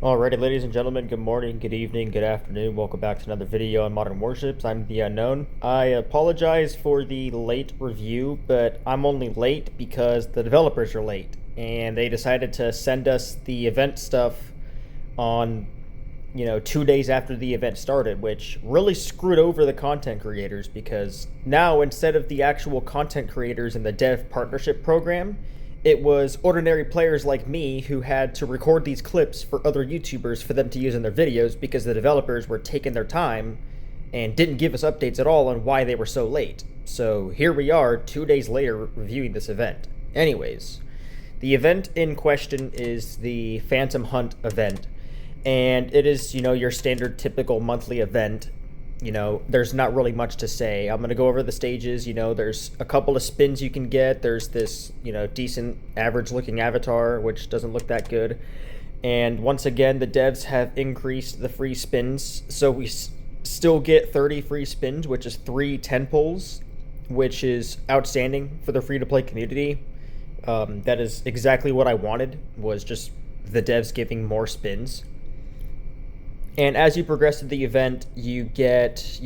Alrighty, ladies and gentlemen, good morning, good evening, good afternoon. Welcome back to another video on Modern Warships. I'm the Unknown. I apologize for the late review, but I'm only late because the developers are late, and they decided to send us the event stuff on, 2 days after the event started, which really screwed over the content creators because now instead of the actual content creators in the dev partnership program, it was ordinary players like me who had to record these clips for other YouTubers for them to use in their videos because the developers were taking their time and didn't give us updates at all on why they were so late. So here we are 2 days later reviewing this event. Anyways, the event in question is the Phantom Hunt event, and it is, your standard typical monthly event. There's not really much to say. I'm going to go over the stages. There's a couple of spins you can get. There's this, decent average looking avatar, which doesn't look that good. And once again, the devs have increased the free spins. So we still get 30 free spins, which is 3 10 pulls, which is outstanding for the free-to-play community. That is exactly what I wanted, was just the devs giving more spins. And as you progress through the event, you get,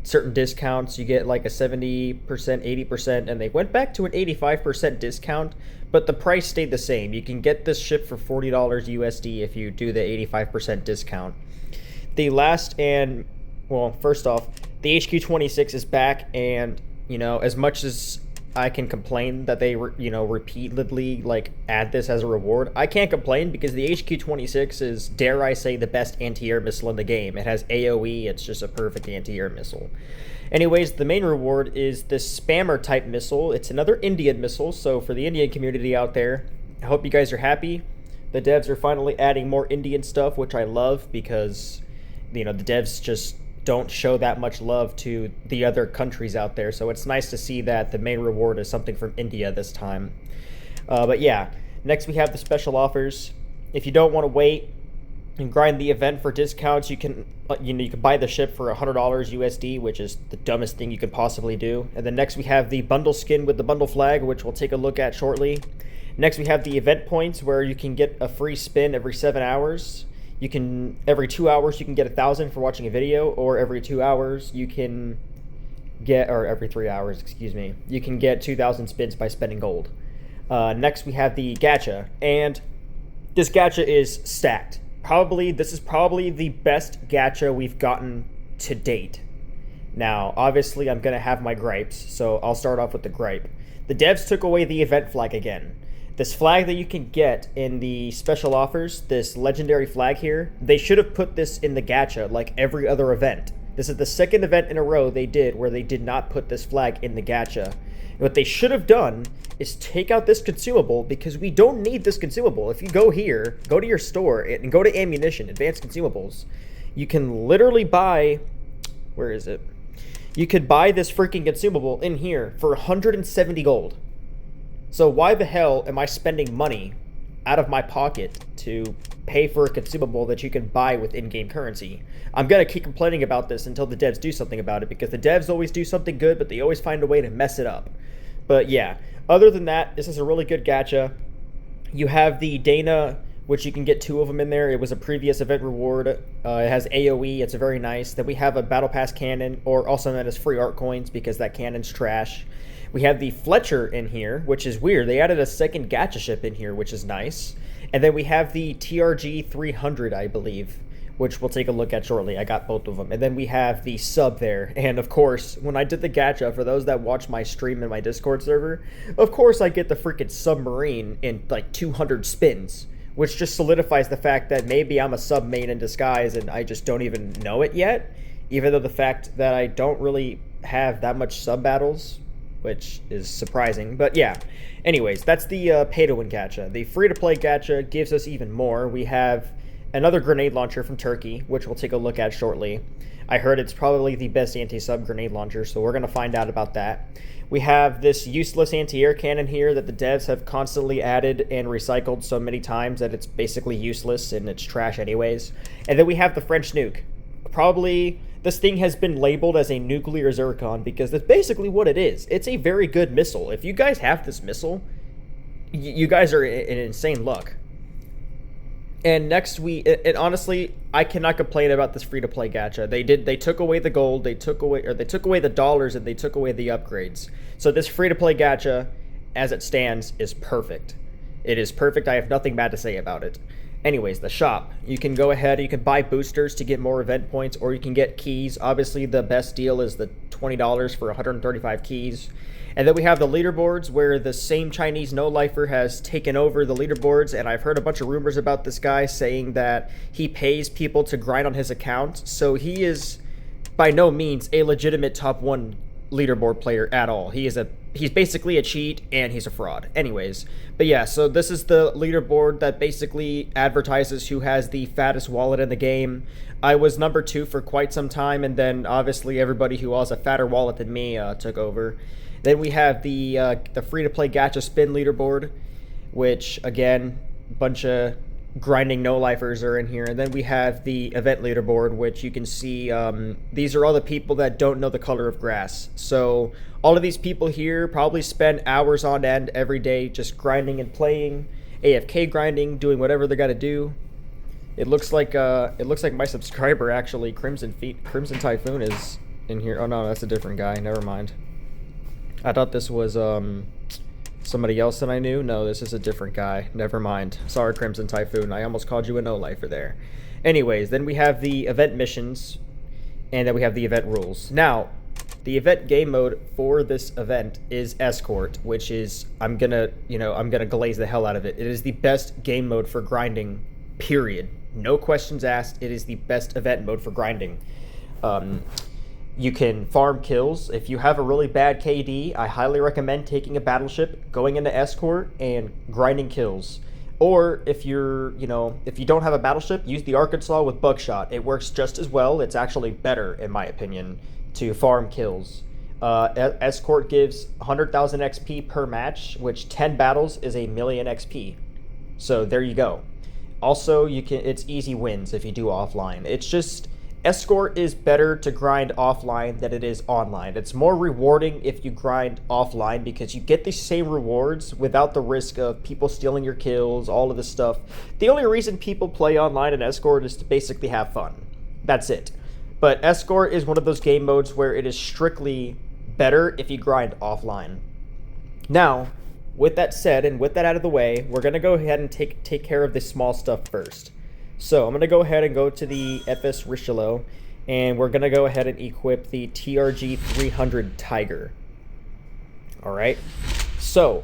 certain discounts. You get like a 70%, 80%, and they went back to an 85% discount, but the price stayed the same. You can get this ship for $40 USD if you do the 85% discount. The last and, first off, the HQ-26 is back, and, as much as I can complain that they, repeatedly, add this as a reward, I can't complain because the HQ-26 is, dare I say, the best anti-air missile in the game. It has AoE, it's just a perfect anti-air missile. Anyways, the main reward is this spammer-type missile. It's another Indian missile, so for the Indian community out there, I hope you guys are happy. The devs are finally adding more Indian stuff, which I love because, the devs just don't show that much love to the other countries out there, so it's nice to see that the main reward is something from India this time. But yeah, next we have the special offers. If you don't want to wait and grind the event for discounts, you can you can buy the ship for $100 USD, which is the dumbest thing you could possibly do. And then next we have the bundle skin with the bundle flag, which we'll take a look at shortly. Next we have the event points, where you can get a free spin every 7 hours. You can, every 2 hours, you can get 1,000 for watching a video, or every 2 hours, you can get, or every 3 hours, excuse me, you can get 2,000 spins by spending gold. Next, we have the gacha, and this gacha is stacked. This is probably the best gacha we've gotten to date. Now, obviously, I'm going to have my gripes, so I'll start off with the gripe. The devs took away the event flag again. This flag that you can get in the special offers, this legendary flag here, they should have put this in the gacha like every other event. This is the second event in a row they did where they did not put this flag in the gacha. And what they should have done is take out this consumable, because we don't need this consumable. If you go here, go to your store and go to ammunition, advanced consumables, you can literally buy, where is it? You could buy this freaking consumable in here for 170 gold. So why the hell am I spending money out of my pocket to pay for a consumable that you can buy with in-game currency? I'm going to keep complaining about this until the devs do something about it, because the devs always do something good, but they always find a way to mess it up. But yeah, other than that, this is a really good gacha. You have the Dana, which you can get 2 of them in there. It was a previous event reward. It has AoE. It's very nice. Then we have a Battle Pass cannon, or also known as free art coins, because that cannon's trash. We have the Fletcher in here, which is weird. They added a second gacha ship in here, which is nice. And then we have the TRG 300, I believe, which we'll take a look at shortly. I got both of them. And then we have the sub there. And of course, when I did the gacha, for those that watch my stream in my Discord server, of course I get the freaking submarine in like 200 spins, which just solidifies the fact that maybe I'm a sub main in disguise and I just don't even know it yet. Even though the fact that I don't really have that much sub battles, which is surprising. But yeah, anyways, that's the pay-to-win gacha. The free-to-play gacha gives us even more. We have another grenade launcher from Turkey, which we'll take a look at shortly. I heard it's probably the best anti-sub grenade launcher, so we're going to find out about that. We have this useless anti-air cannon here that the devs have constantly added and recycled so many times that it's basically useless and it's trash anyways. And then we have the French nuke. Probably this thing has been labeled as a nuclear zircon because that's basically what it is. It's a very good missile. If you guys have this missile, you guys are in insane luck. And next we, and honestly, I cannot complain about this free-to-play gacha. They took away the gold, they took away the dollars, and they took away the upgrades. So this free-to-play gacha, as it stands, is perfect. It is perfect. I have nothing bad to say about it. Anyways, the shop. You can go ahead, you can buy boosters to get more event points, or you can get keys. Obviously, the best deal is the $20 for 135 keys. And then we have the leaderboards, where the same Chinese no-lifer has taken over the leaderboards, and I've heard a bunch of rumors about this guy saying that he pays people to grind on his account, so he is by no means a legitimate top 1 leaderboard player at all. He's basically a cheat, and he's a fraud. Anyways, but yeah, so this is the leaderboard that basically advertises who has the fattest wallet in the game. I was number 2 for quite some time, and then obviously everybody who has a fatter wallet than me took over. Then we have the free-to-play gacha spin leaderboard, which, again, a bunch of grinding no-lifers are in here. And then we have the event leaderboard, which you can see, these are all the people that don't know the color of grass. So all of these people here probably spend hours on end every day just grinding and playing, AFK grinding, doing whatever they got to do. It looks like my subscriber, actually, Crimson Typhoon, is in here. Oh no, that's a different guy. Never mind. I thought this was somebody else that I knew. No, this is a different guy. Never mind. Sorry, Crimson Typhoon. I almost called you a no-lifer there. Anyways, then we have the event missions, and then we have the event rules. Now, the event game mode for this event is Escort, which is, I'm gonna glaze the hell out of it. It is the best game mode for grinding, period. No questions asked. It is the best event mode for grinding. You can farm kills. If you have a really bad KD, I highly recommend taking a battleship, going into Escort, and grinding kills. Or if if you don't have a battleship, use the Arkansas with Buckshot. It works just as well. It's actually better, in my opinion, to farm kills. Escort gives 100,000 XP per match, which 10 battles is a million XP. So there you go. Also, it's easy wins if you do offline. It's just, Escort is better to grind offline than it is online. It's more rewarding if you grind offline because you get the same rewards without the risk of people stealing your kills, all of this stuff. The only reason people play online in Escort is to basically have fun. That's it. But Escort is one of those game modes where it is strictly better if you grind offline. Now, with that said, and with that out of the way, we're going to go ahead and take care of the small stuff first. So I'm going to go ahead and go to the FS Richelieu, and we're going to go ahead and equip the TRG 300 Tiger. Alright, so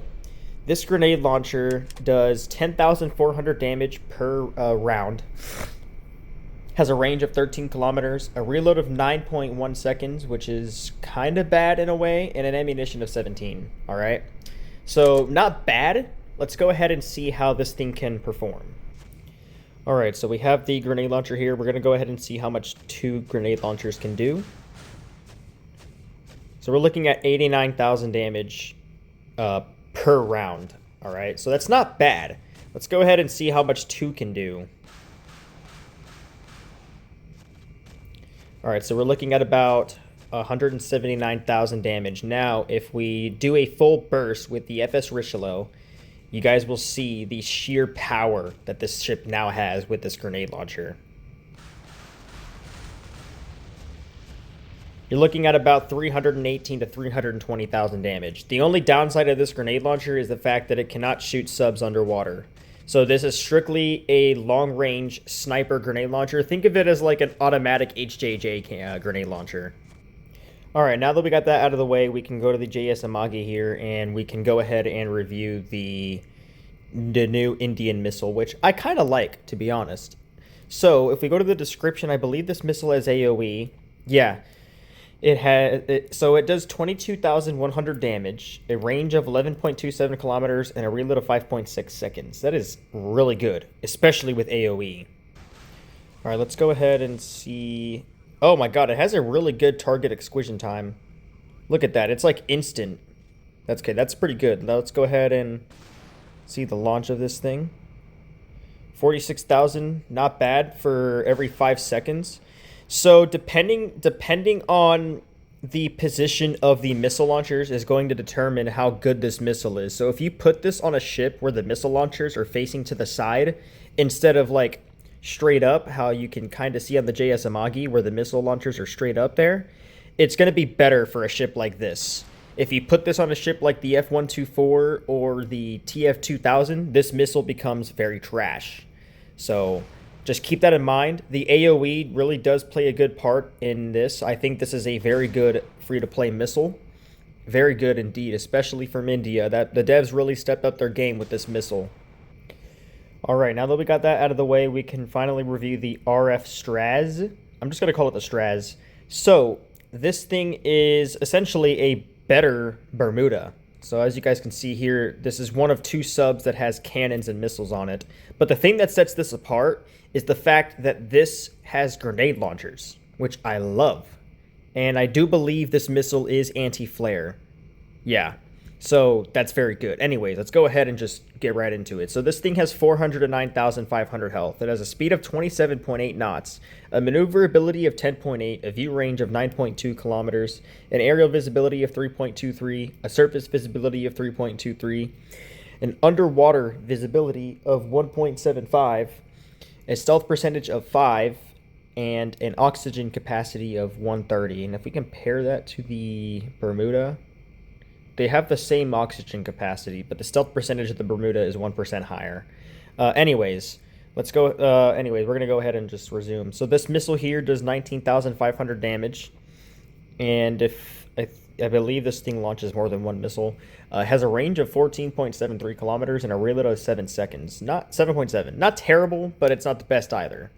this grenade launcher does 10,400 damage per round, has a range of 13 kilometers, a reload of 9.1 seconds, which is kind of bad in a way, and an ammunition of 17. Alright, so not bad. Let's go ahead and see how this thing can perform. Alright, so we have the grenade launcher here. We're going to go ahead and see how much 2 grenade launchers can do. So we're looking at 89,000 damage per round. Alright, so that's not bad. Let's go ahead and see how much 2 can do. Alright, so we're looking at about 179,000 damage. Now, if we do a full burst with the FS Richelieu, you guys will see the sheer power that this ship now has with this grenade launcher. You're looking at about 318 to 320,000 damage. The only downside of this grenade launcher is the fact that it cannot shoot subs underwater. So this is strictly a long-range sniper grenade launcher. Think of it as like an automatic HJJ grenade launcher. Alright, now that we got that out of the way, we can go to the JS Amagi here, and we can go ahead and review the new Indian missile, which I kind of like, to be honest. So, if we go to the description, I believe this missile has AoE. Yeah, it does 22,100 damage, a range of 11.27 kilometers, and a reload of 5.6 seconds. That is really good, especially with AoE. Alright, let's go ahead and see... Oh my god, it has a really good target execution time. Look at that, it's like instant. That's okay, that's pretty good. Now let's go ahead and see the launch of this thing. 46,000, not bad for every 5 seconds. So depending on the position of the missile launchers is going to determine how good this missile is. So if you put this on a ship where the missile launchers are facing to the side instead of like straight up, how you can kind of see on the JS Amagi where the missile launchers are straight up there, it's going to be better for a ship like this. If you put this on a ship like the F-124 or the TF-2000, this missile becomes very trash. So just keep that in mind. The AoE really does play a good part in this. I think this is a very good free-to-play missile. Very good indeed, especially from India. That the devs really stepped up their game with this missile. Alright, now that we got that out of the way, we can finally review the RF Straz. I'm just going to call it the Straz. So, this thing is essentially a better Bermuda. So as you guys can see here, this is one of two subs that has cannons and missiles on it. But the thing that sets this apart is the fact that this has grenade launchers, which I love. And I do believe this missile is anti-flare. Yeah, so that's very good. Anyways, let's go ahead and just get right into it. So this thing has 409,500 health. It has a speed of 27.8 knots, a maneuverability of 10.8, a view range of 9.2 kilometers, an aerial visibility of 3.23, a surface visibility of 3.23, an underwater visibility of 1.75, a stealth percentage of 5, and an oxygen capacity of 130. And if we compare that to the Bermuda, they have the same oxygen capacity, but the stealth percentage of the Bermuda is 1% higher. Anyways, let's go. Anyways, we're going to go ahead and just resume. So this missile here does 19,500 damage. And if I believe this thing launches more than one missile. Has a range of 14.73 kilometers and a reload of 7 seconds. Not 7.7. Not terrible, but it's not the best either.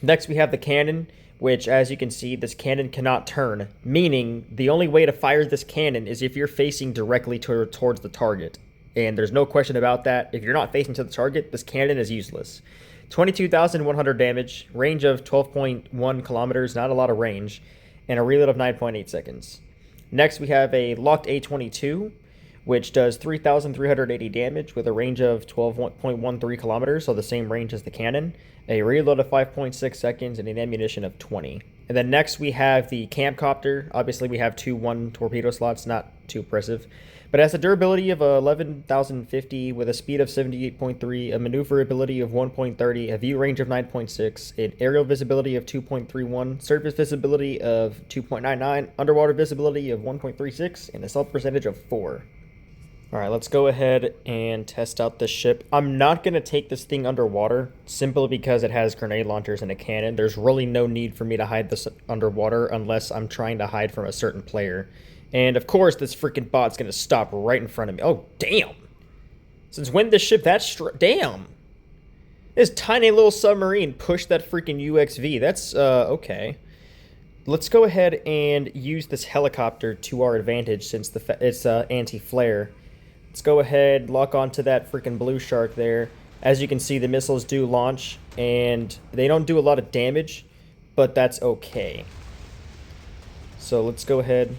Next, we have the cannon, which, as you can see, this cannon cannot turn, meaning the only way to fire this cannon is if you're facing directly towards the target. And there's no question about that. If you're not facing to the target, this cannon is useless. 22,100 damage, range of 12.1 kilometers, not a lot of range, and a reload of 9.8 seconds. Next, we have a locked A22, which does 3,380 damage with a range of 12.13 kilometers, so the same range as the cannon, a reload of 5.6 seconds, and an ammunition of 20. And then next we have the Campcopter. Obviously we have 1 torpedo slots, not too impressive, but it has a durability of 11,050 with a speed of 78.3, a maneuverability of 1.30, a view range of 9.6, an aerial visibility of 2.31, surface visibility of 2.99, underwater visibility of 1.36, and a stealth percentage of 4. Alright, let's go ahead and test out this ship. I'm not going to take this thing underwater, simply because it has grenade launchers and a cannon. There's really no need for me to hide this underwater unless I'm trying to hide from a certain player. And of course, this freaking bot's going to stop right in front of me. Oh, damn! Since when this ship that damn! This tiny little submarine pushed that freaking UXV. That's, okay. Let's go ahead and use this helicopter to our advantage since it's anti-flare. Let's go ahead, lock onto that freaking blue shark there. As you can see, the missiles do launch, and they don't do a lot of damage, but that's okay. So let's go ahead,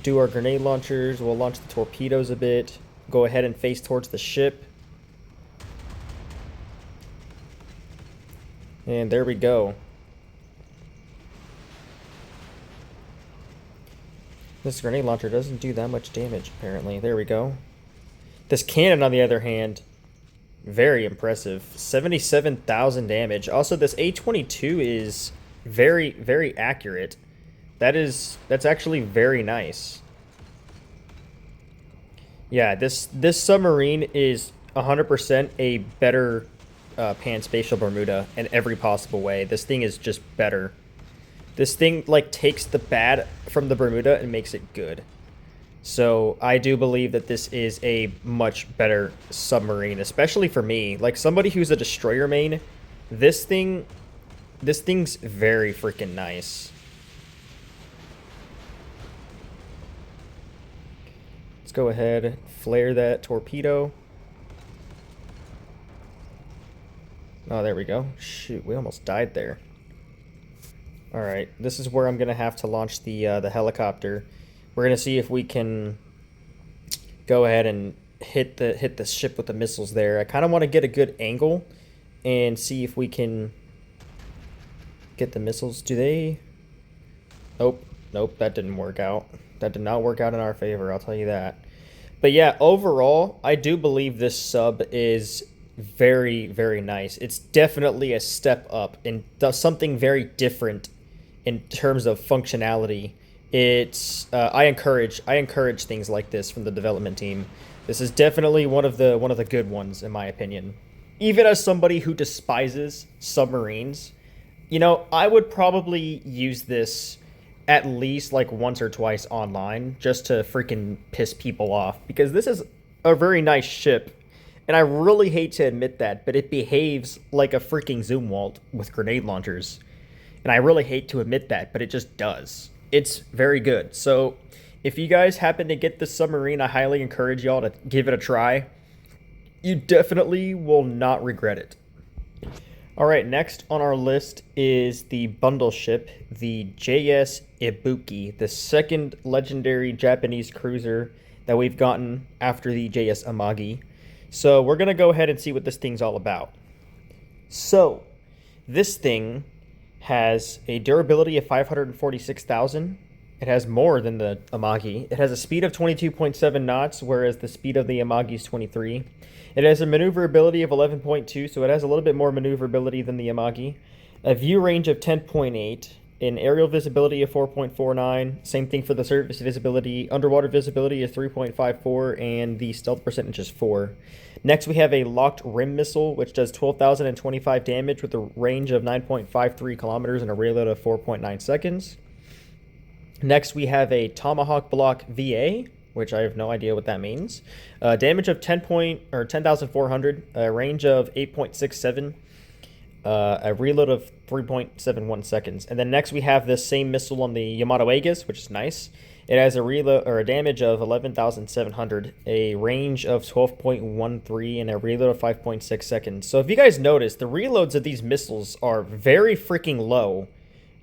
do our grenade launchers. We'll launch the torpedoes a bit. Go ahead and face towards the ship. And there we go. This grenade launcher doesn't do that much damage, apparently. There we go. This cannon, on the other hand, very impressive. 77,000 damage. Also, this A22 is very, very accurate. That's actually very nice. Yeah, this submarine is 100% a better pan-spatial Bermuda in every possible way. This thing is just better. This thing, like, takes the bad from the Bermuda and makes it good. So I do believe that this is a much better submarine, especially for me. Like, somebody who's a destroyer main, this thing's very freaking nice. Let's go ahead, flare that torpedo. Oh, there we go. Shoot, we almost died there. Alright, this is where I'm going to have to launch the helicopter. We're going to see if we can go ahead and hit the ship with the missiles there. I kind of want to get a good angle and see if we can get the missiles. Do they... Oh, Nope, that didn't work out. That did not work out in our favor, I'll tell you that. But yeah, overall, I do believe this sub is very, very nice. It's definitely a step up and does something very different in terms of functionality. It's I encourage things like this from the development team. This is definitely one of the good ones in my opinion. Even as somebody who despises submarines, I would probably use this at least like once or twice online just to freaking piss people off because this is a very nice ship. And I really hate to admit that, but it behaves like a freaking Zoomwalt with grenade launchers. And I really hate to admit that, but it just does. It's very good. So if you guys happen to get this submarine, I highly encourage y'all to give it a try. You definitely will not regret it. All right, next on our list is the bundle ship, the JS Ibuki, the second legendary Japanese cruiser that we've gotten after the JS Amagi. So we're going to go ahead and see what this thing's all about. So this thing has a durability of 546,000. It has more than the Amagi. It has a speed of 22.7 knots, whereas the speed of the Amagi is 23. It has a maneuverability of 11.2, so it has a little bit more maneuverability than the Amagi. A view range of 10.8. An aerial visibility of 4.49. Same thing for the surface visibility. Underwater visibility is 3.54, and the stealth percentage is 4. Next, we have a locked rim missile, which does 12,025 damage with a range of 9.53 kilometers and a reload of 4.9 seconds. Next, we have a Tomahawk Block VA, which I have no idea what that means. Damage of 10,400, a range of 8.67, a reload of 3.71 seconds. And then next we have this same missile on the Yamato Aegis, which is nice. It has a reload or a damage of 11,700, a range of 12.13, and a reload of 5.6 seconds. So if you guys notice, the reloads of these missiles are very freaking low.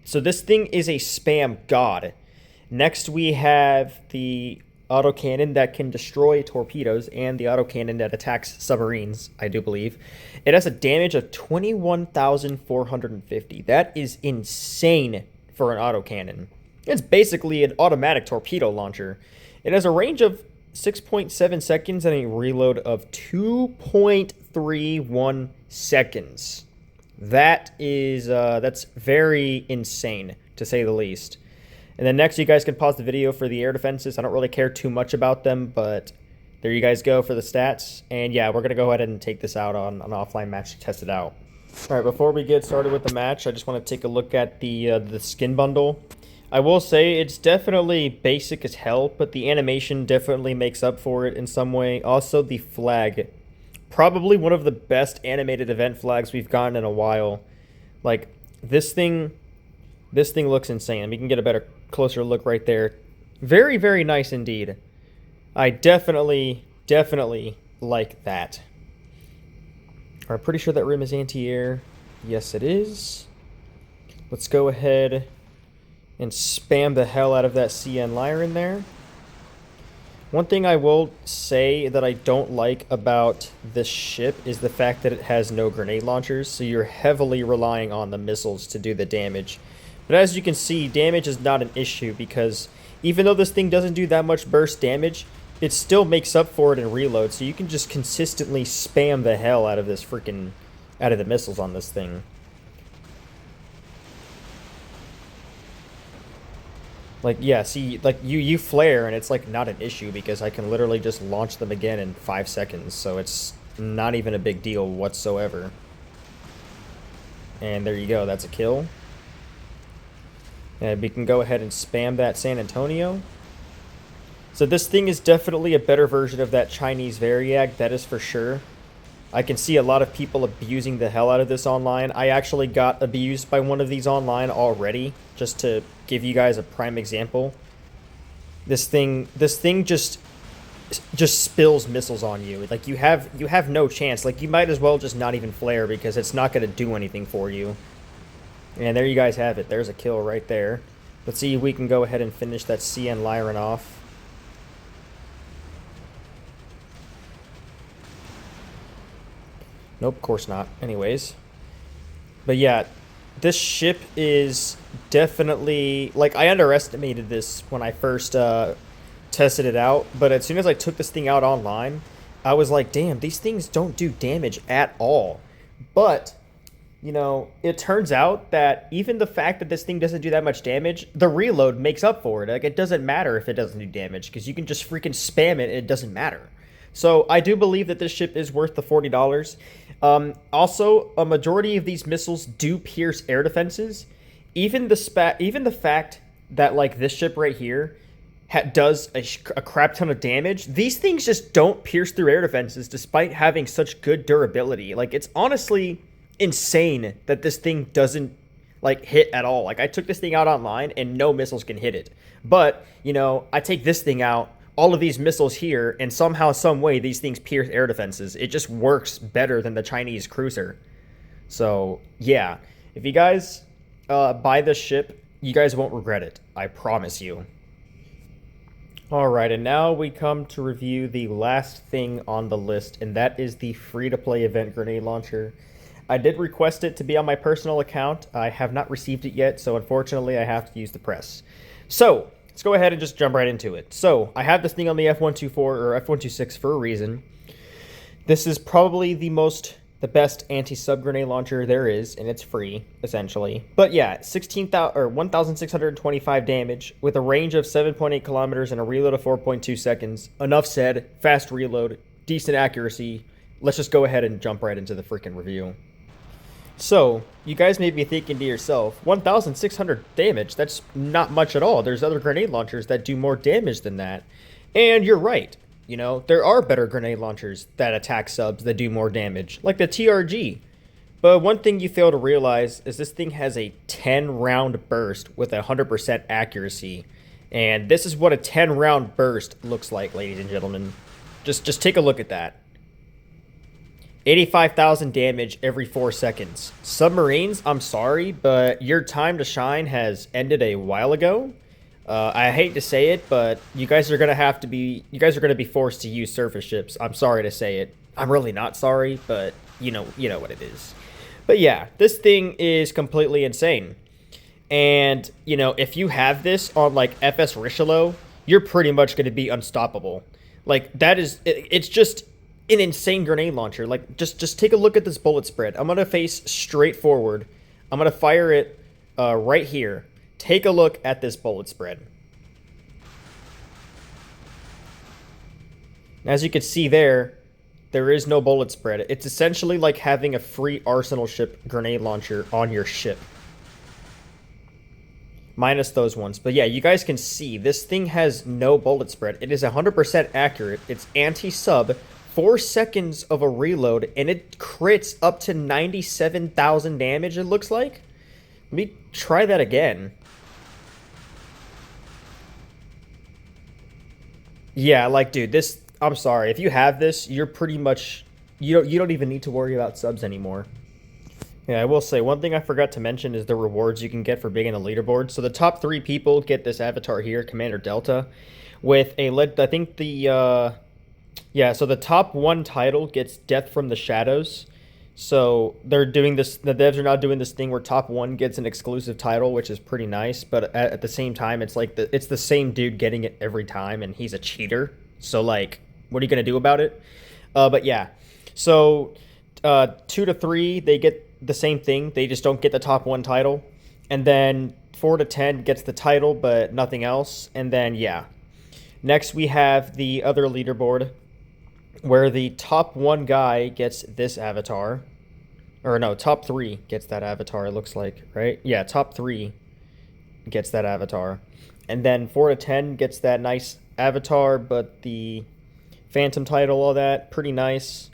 So this thing is a spam god. Next we have the autocannon that can destroy torpedoes and the autocannon that attacks submarines, I do believe. It has a damage of 21,450. That is insane for an autocannon. It's basically an automatic torpedo launcher. It has a range of 6.7 seconds and a reload of 2.31 seconds. That's very insane, to say the least. And then next, you guys can pause the video for the air defenses. I don't really care too much about them, but there you guys go for the stats. And yeah, we're going to go ahead and take this out on an offline match to test it out. All right, before we get started with the match, I just want to take a look at the skin bundle. I will say it's definitely basic as hell, but the animation definitely makes up for it in some way. Also, the flag. Probably one of the best animated event flags we've gotten in a while. Like, this thing looks insane. We can get a better, closer look right there. Very, very nice indeed. I definitely like that. I'm pretty sure that rim is anti-air. Yes, it is. Let's go ahead and spam the hell out of that CN Lyre in there. One thing I will say that I don't like about this ship is the fact that it has no grenade launchers, so you're heavily relying on the missiles to do the damage. But as you can see, damage is not an issue because even though this thing doesn't do that much burst damage, it still makes up for it in reload, so you can just consistently spam the hell out of this out of the missiles on this thing. Like, yeah, see, like, you flare, and it's, like, not an issue, because I can literally just launch them again in 5 seconds, so it's not even a big deal whatsoever. And there you go, that's a kill. And we can go ahead and spam that San Antonio. So this thing is definitely a better version of that Chinese Variag, that is for sure. I can see a lot of people abusing the hell out of this online. I actually got abused by one of these online already, just to give you guys a prime example. This thing just spills missiles on you. Like, you have no chance. Like, you might as well just not even flare because it's not going to do anything for you. And there you guys have it. There's a kill right there. Let's see if we can go ahead and finish that CN Lyran off. Nope, of course not. Anyways. But yeah, this ship is definitely, like, I underestimated this when I first tested it out, but as soon as I took this thing out online, I was like, damn, these things don't do damage at all. But, you know, it turns out that even the fact that this thing doesn't do that much damage, the reload makes up for it. Like, it doesn't matter if it doesn't do damage, because you can just freaking spam it and it doesn't matter. So I do believe that this ship is worth the $40. Also, a majority of these missiles do pierce air defenses. Even the fact that, like, this ship right here does a crap ton of damage. These things just don't pierce through air defenses despite having such good durability. Like, it's honestly insane that this thing doesn't, like, hit at all. Like, I took this thing out online and no missiles can hit it. But, you know, I take this thing out, all of these missiles here, and somehow, some way, these things pierce air defenses. It just works better than the Chinese cruiser. So, yeah. If you guys buy this ship, you guys won't regret it. I promise you. Alright, and now we come to review the last thing on the list, and that is the free-to-play event grenade launcher. I did request it to be on my personal account. I have not received it yet, so unfortunately I have to use the press. So, let's go ahead and just jump right into it. So, I have this thing on the F124 or F126 for a reason. This is probably the best anti-sub grenade launcher there is, and it's free, essentially. But yeah, 1,625 damage with a range of 7.8 kilometers and a reload of 4.2 seconds. Enough said, fast reload, decent accuracy. Let's just go ahead and jump right into the freaking review. So, you guys may be thinking to yourself, 1,600 damage, that's not much at all. There's other grenade launchers that do more damage than that. And you're right. You know, there are better grenade launchers that attack subs that do more damage, like the TRG. But one thing you fail to realize is this thing has a 10-round burst with 100% accuracy. And this is what a 10-round burst looks like, ladies and gentlemen. Just take a look at that. 85,000 damage every 4 seconds. Submarines, I'm sorry, but your time to shine has ended a while ago. I hate to say it, but you guys are gonna be forced to use surface ships. I'm sorry to say it. I'm really not sorry, but you know what it is. But yeah, this thing is completely insane. And, you know, if you have this on, like, FS Richelieu, you're pretty much gonna be unstoppable. Like, it's just an insane grenade launcher. Like, just take a look at this bullet spread. I'm gonna face straight forward. I'm gonna fire it right here. Take a look at this bullet spread. As you can see there is no bullet spread. It's essentially like having a free arsenal ship grenade launcher on your ship. Minus those ones. But yeah, you guys can see this thing has no bullet spread. It is 100% accurate. It's anti-sub. 4 seconds of a reload, and it crits up to 97,000 damage, it looks like. Let me try that again. Yeah, like, dude, this... I'm sorry. If you have this, you're pretty much... You don't even need to worry about subs anymore. Yeah, I will say, one thing I forgot to mention is the rewards you can get for being in the leaderboard. So the top 3 people get this avatar here, Commander Delta, with a... I think the... Yeah, so the top 1 title gets Death from the Shadows. So they're doing this, the devs are now doing this thing where top 1 gets an exclusive title, which is pretty nice. But at the same time, it's like it's the same dude getting it every time, and he's a cheater. So, like, what are you going to do about it? But yeah, so 2 to 3, they get the same thing. They just don't get the top 1 title. And then 4 to 10 gets the title, but nothing else. And then, yeah. Next, we have the other leaderboard, where the top 1 guy gets this avatar. Or no, top 3 gets that avatar, it looks like, right? Yeah, top 3 gets that avatar. And then 4 to 10 gets that nice avatar, but the Phantom title, all that, pretty nice.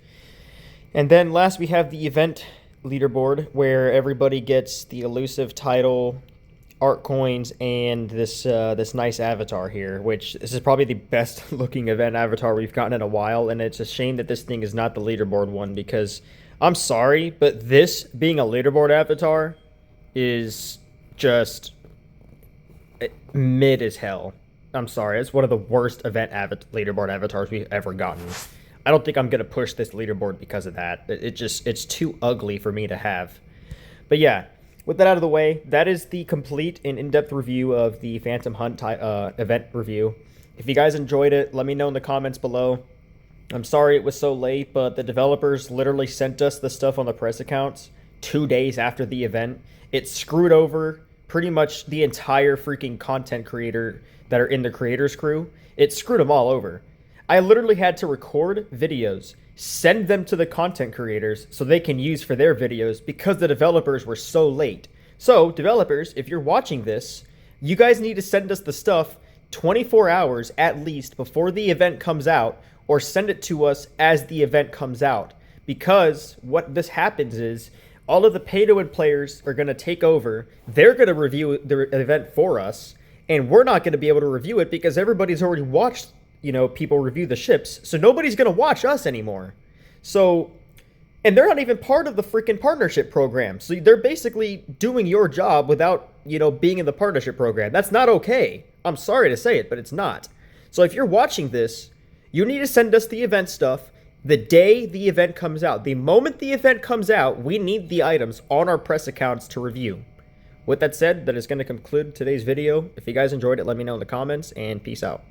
And then last we have the event leaderboard, where everybody gets the elusive title, art coins, and this nice avatar here, which this is probably the best looking event avatar we've gotten in a while, and it's a shame that this thing is not the leaderboard one, because I'm sorry, but this being a leaderboard avatar is just mid as hell. I'm sorry, it's one of the worst event leaderboard avatars we've ever gotten. I don't think I'm gonna push this leaderboard because of that. It's too ugly for me to have. But yeah, with that out of the way, that is the complete and in-depth review of the Phantom Hunt event review. If you guys enjoyed it, let me know in the comments below. I'm sorry it was so late, but the developers literally sent us the stuff on the press accounts 2 days after the event. It screwed over pretty much the entire freaking content creator that are in the creators crew. It screwed them all over. I literally had to record videos, send them to the content creators so they can use for their videos because the developers were so late. So, developers, if you're watching this, you guys need to send us the stuff 24 hours at least before the event comes out, or send it to us as the event comes out. Because what this happens is all of the pay-to-win players are going to take over. They're going to review the event for us, and we're not going to be able to review it because everybody's already watched, people review the ships. So nobody's going to watch us anymore. So, and they're not even part of the freaking partnership program. So they're basically doing your job without, being in the partnership program. That's not okay. I'm sorry to say it, but it's not. So if you're watching this, you need to send us the event stuff the day the event comes out. The moment the event comes out, we need the items on our press accounts to review. With that said, that is going to conclude today's video. If you guys enjoyed it, let me know in the comments, and peace out.